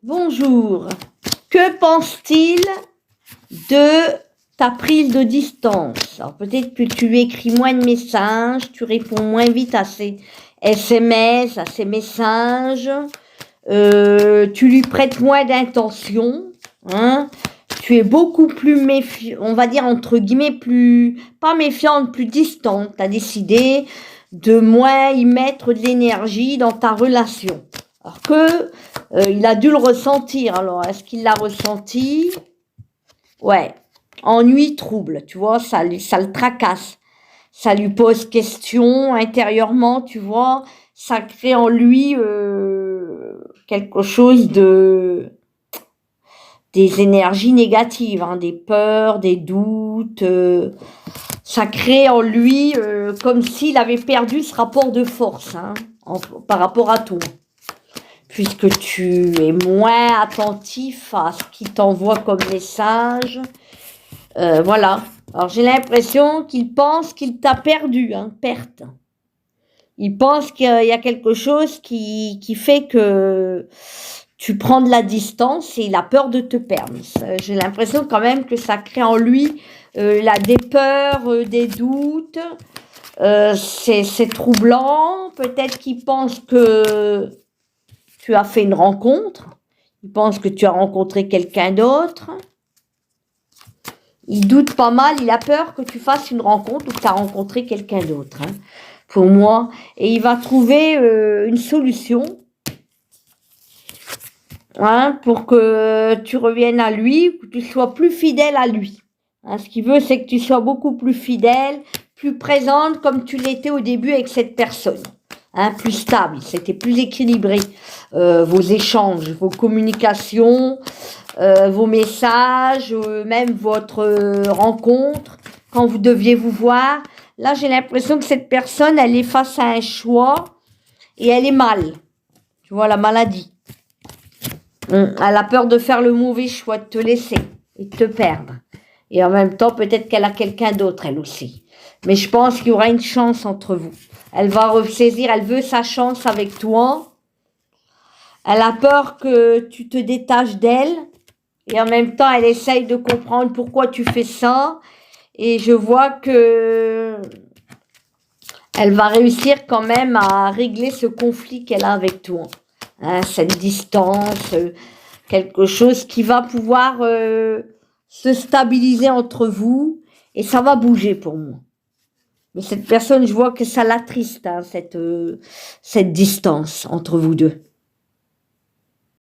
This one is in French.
Bonjour. Que pense-t-il de ta prise de distance? Alors peut-être que tu écris moins de messages, tu réponds moins vite à ses SMS, à ses messages, tu lui prêtes moins d'intention, hein? Tu es beaucoup plus méfiante, on va dire entre guillemets plus, pas méfiante, plus distante. Tu as décidé de moins y mettre de l'énergie dans ta relation. Alors que il a dû le ressentir. Alors, est-ce qu'il l'a ressenti? Ouais. Ennui, trouble, tu vois, ça le tracasse. Ça lui pose question intérieurement, tu vois. Ça crée en lui quelque chose des énergies négatives, hein, des peurs, des doutes. Ça crée en lui comme s'il avait perdu ce rapport de force, hein, par rapport à toi. Puisque tu es moins attentif à ce qu'il t'envoie comme message. Voilà. Alors j'ai l'impression qu'il pense qu'il t'a perdu, hein, perte. Il pense qu'il y a quelque chose qui fait que tu prends de la distance et il a peur de te perdre. J'ai l'impression quand même que ça crée en lui des peurs, des doutes. C'est troublant. Peut-être qu'il pense que tu as fait une rencontre, il pense que tu as rencontré quelqu'un d'autre, il doute pas mal, il a peur que tu fasses une rencontre ou que tu as rencontré quelqu'un d'autre, hein, pour moi, et il va trouver une solution, hein, pour que tu reviennes à lui, que tu sois plus fidèle à lui. Hein, ce qu'il veut, c'est que tu sois beaucoup plus fidèle, plus présente comme tu l'étais au début avec cette personne. Hein, plus stable, c'était plus équilibré, vos échanges, vos communications, vos messages, même votre rencontre, quand vous deviez vous voir. Là, j'ai l'impression que cette personne, elle est face à un choix et elle est mal. Tu vois, la maladie. Elle a peur de faire le mauvais choix, de te laisser et de te perdre. Et en même temps, peut-être qu'elle a quelqu'un d'autre, elle aussi. Mais je pense qu'il y aura une chance entre vous. Elle va ressaisir, elle veut sa chance avec toi. Elle a peur que tu te détaches d'elle. Et en même temps, elle essaye de comprendre pourquoi tu fais ça. Et je vois que elle va réussir quand même à régler ce conflit qu'elle a avec toi. Hein, cette distance, quelque chose qui va pouvoir se stabiliser entre vous. Et ça va bouger pour moi. Mais cette personne, je vois que ça l'attriste, hein, cette distance entre vous deux.